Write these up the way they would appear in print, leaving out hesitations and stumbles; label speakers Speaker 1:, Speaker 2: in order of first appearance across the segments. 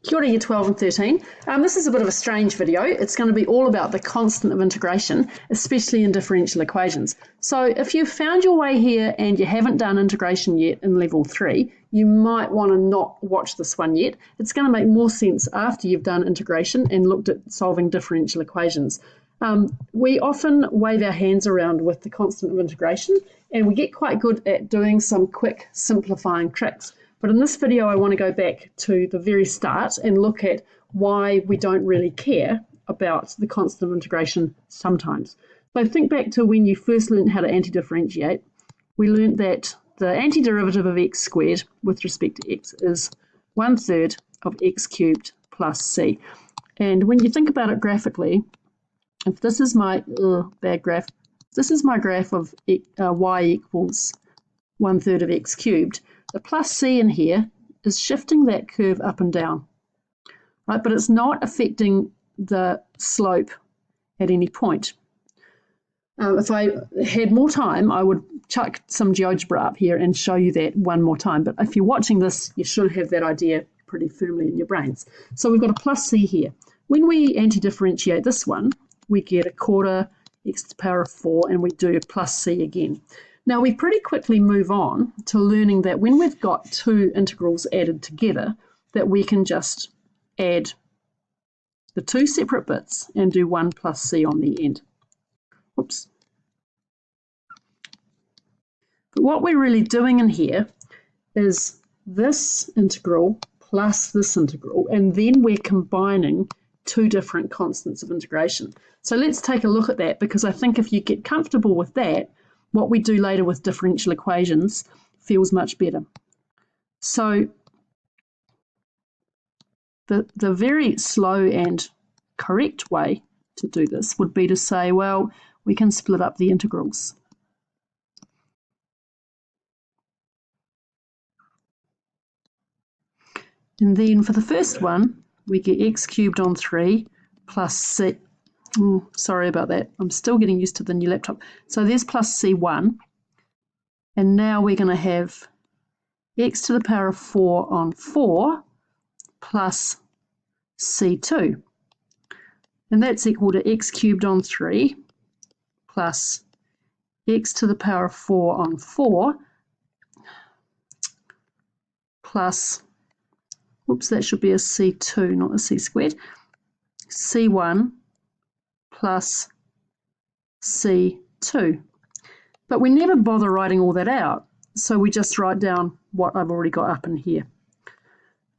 Speaker 1: Kia ora, Year 12 and 13. This is a bit of a strange video. It's going to be all about the constant of integration, especially in differential equations. So if you've found your way here and you haven't done integration yet in level 3, you might want to not watch this one yet. It's going to make more sense after you've done integration and looked at solving differential equations. We often wave our hands around with the constant of integration, and we get quite good at doing some quick simplifying tricks. But in this video, I want to go back to the very start and look at why we don't really care about the constant of integration sometimes. So think back to when you first learned how to anti-differentiate. We learned that the antiderivative of x squared with respect to x is 1/3 of x cubed plus c. And when you think about it graphically, if this is my bad graph, this is my graph of y equals 1/3 of x cubed. The plus c in here is shifting that curve up and down, right? But it's not affecting the slope at any point. If I had more time, I would chuck some GeoGebra up here and show you that one more time. But if you're watching this, you should have that idea pretty firmly in your brains. So we've got a plus c here. When we anti-differentiate this one, we get 1/4 x to the power of 4, and we do plus c again. Now we pretty quickly move on to learning that when we've got two integrals added together, that we can just add the two separate bits and do 1 plus c on the end. Oops. But what we're really doing in here is this integral plus this integral, and then we're combining two different constants of integration. So let's take a look at that, because I think if you get comfortable with that, what we do later with differential equations feels much better. So the very slow and correct way to do this would be to say, well, we can split up the integrals. And then for the first one, we get x cubed on 3 plus c. Sorry about that. I'm still getting used to the new laptop. So there's plus c1. And now we're going to have x to the power of 4 on 4 plus c2. And that's equal to x cubed on 3 plus x to the power of 4 on 4 plus, whoops, that should be a c2, not a c squared, c1 plus c2. But we never bother writing all that out, so we just write down what I've already got up in here.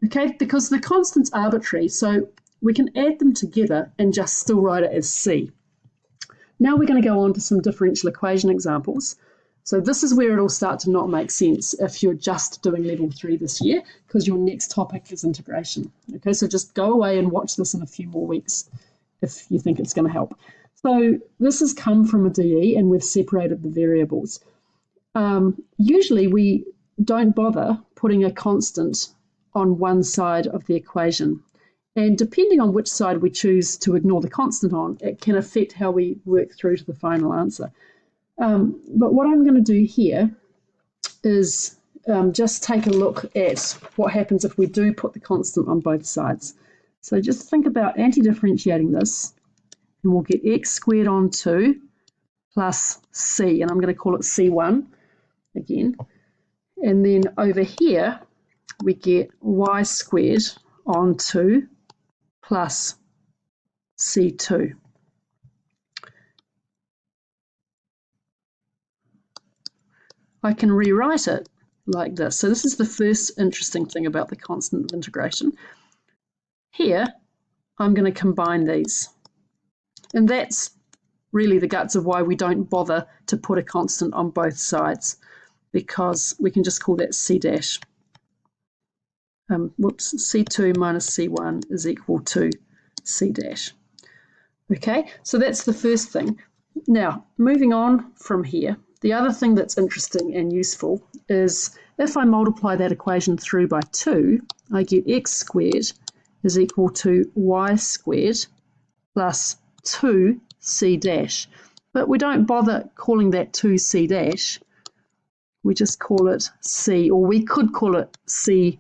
Speaker 1: Okay, because the constant's arbitrary, so we can add them together and just still write it as c. Now we're going to go on to some differential equation examples. So this is where it'll start to not make sense if you're just doing level 3 this year, because your next topic is integration. Okay, so just go away and watch this in a few more weeks if you think it's going to help. So this has come from a DE, and we've separated the variables. Usually we don't bother putting a constant on one side of the equation. And depending on which side we choose to ignore the constant on, it can affect how we work through to the final answer. But what I'm going to do here is just take a look at what happens if we do put the constant on both sides. So just think about anti-differentiating this, and we'll get x squared on 2 plus c, and I'm going to call it c1 again. And then over here, we get y squared on 2 plus c2. I can rewrite it like this. So this is the first interesting thing about the constant of integration. Here, I'm going to combine these. And that's really the guts of why we don't bother to put a constant on both sides, because we can just call that c dash. C2 minus c1 is equal to c dash. Okay, so that's the first thing. Now, moving on from here, the other thing that's interesting and useful is if I multiply that equation through by 2, I get x squared is equal to y squared plus 2c dash. But we don't bother calling that 2c dash. We just call it c, or we could call it c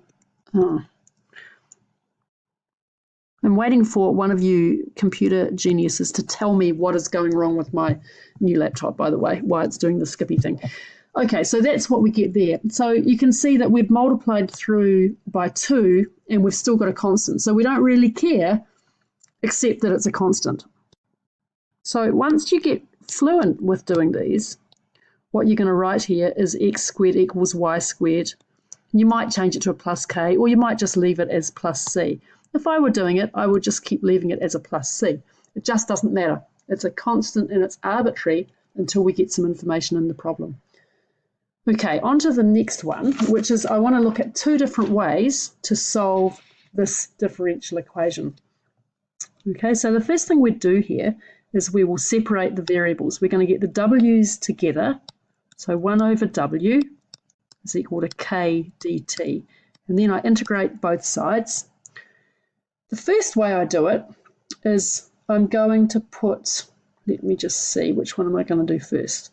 Speaker 1: I'm waiting for one of you computer geniuses to tell me what is going wrong with my new laptop, by the way, why it's doing the skippy thing. Okay, so that's what we get there. So you can see that we've multiplied through by 2 and we've still got a constant. So we don't really care except that it's a constant. So once you get fluent with doing these, what you're going to write here is x squared equals y squared. You might change it to a plus k, or you might just leave it as plus c. If I were doing it, I would just keep leaving it as a plus c. It just doesn't matter. It's a constant and it's arbitrary until we get some information in the problem. Okay, on to the next one, which is I want to look at 2 different ways to solve this differential equation. Okay, so the first thing we'd do here is we will separate the variables. We're going to get the w's together. So 1 over w is equal to k dt. And then I integrate both sides. The first way I do it is I'm going to put, let me just see, which one am I going to do first?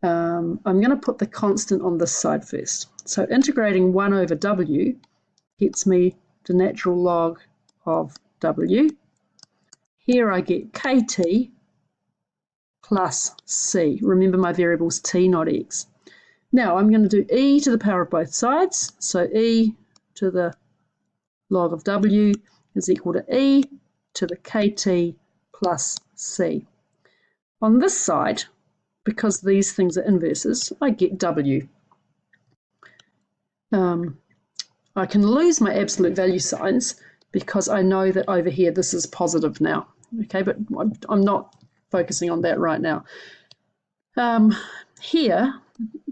Speaker 1: I'm going to put the constant on this side first. So integrating 1 over w gets me the natural log of w. Here I get kt plus c. Remember my variable's t, not x. Now I'm going to do e to the power of both sides. So e to the log of w is equal to e to the kt plus c. On this side, because these things are inverses, I get w. I can lose my absolute value signs because I know that over here this is positive now. Okay, but I'm not focusing on that right now. Here,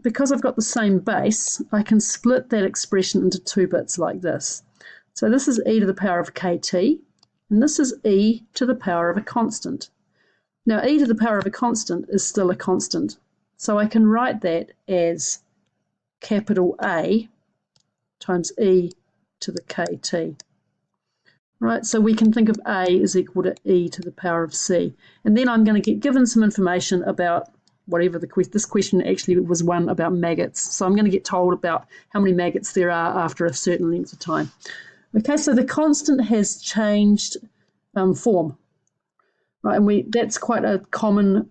Speaker 1: because I've got the same base, I can split that expression into 2 bits like this. So this is e to the power of kt, and this is e to the power of a constant. Now, e to the power of a constant is still a constant, so I can write that as capital A times e to the kt. Right, so we can think of A is equal to e to the power of c. And then I'm going to get given some information about whatever this question actually was one about maggots. So I'm going to get told about how many maggots there are after a certain length of time. Okay, so the constant has changed form. Right, and that's quite a common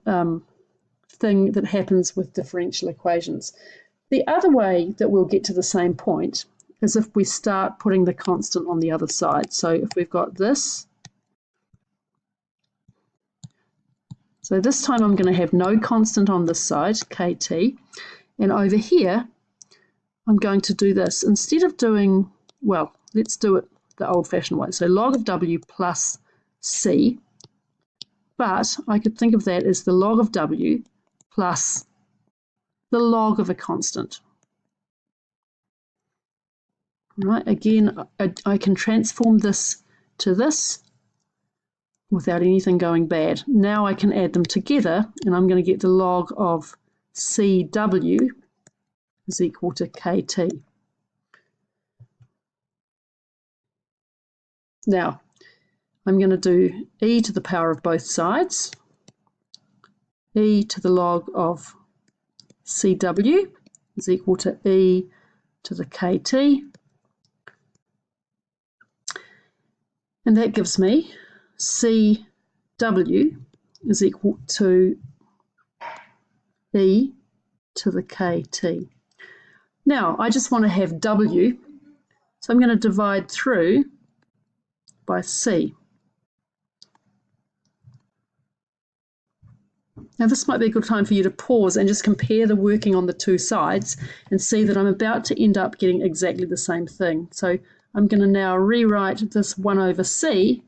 Speaker 1: thing that happens with differential equations. The other way that we'll get to the same point is if we start putting the constant on the other side. So if we've got this, so this time I'm going to have no constant on this side, kt, and over here I'm going to do this. Instead of doing, well, let's do it the old-fashioned way. So log of w plus c, but I could think of that as the log of w plus the log of a constant. Right, again, I can transform this to this without anything going bad. Now I can add them together, and I'm going to get the log of CW is equal to KT. Now, I'm going to do e to the power of both sides, e to the log of CW is equal to e to the KT. And that gives me CW is equal to e to the KT. Now, I just want to have W, so I'm going to divide through by C. Now, this might be a good time for you to pause and just compare the working on the two sides and see that I'm about to end up getting exactly the same thing. So I'm going to now rewrite this 1 over C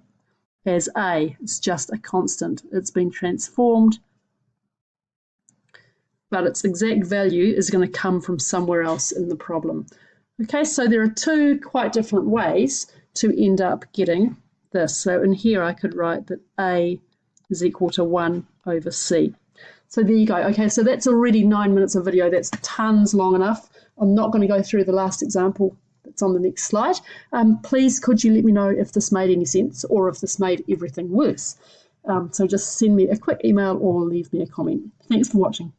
Speaker 1: as A. It's just a constant. It's been transformed, but its exact value is going to come from somewhere else in the problem. Okay, so there are two quite different ways to end up getting this. So in here I could write that A is equal to 1 over C. So there you go. Okay, so that's already 9 minutes of video. That's tons long enough. I'm not going to go through the last example that's on the next slide. Please could you let me know if this made any sense or if this made everything worse. So just send me a quick email or leave me a comment. Thanks for watching.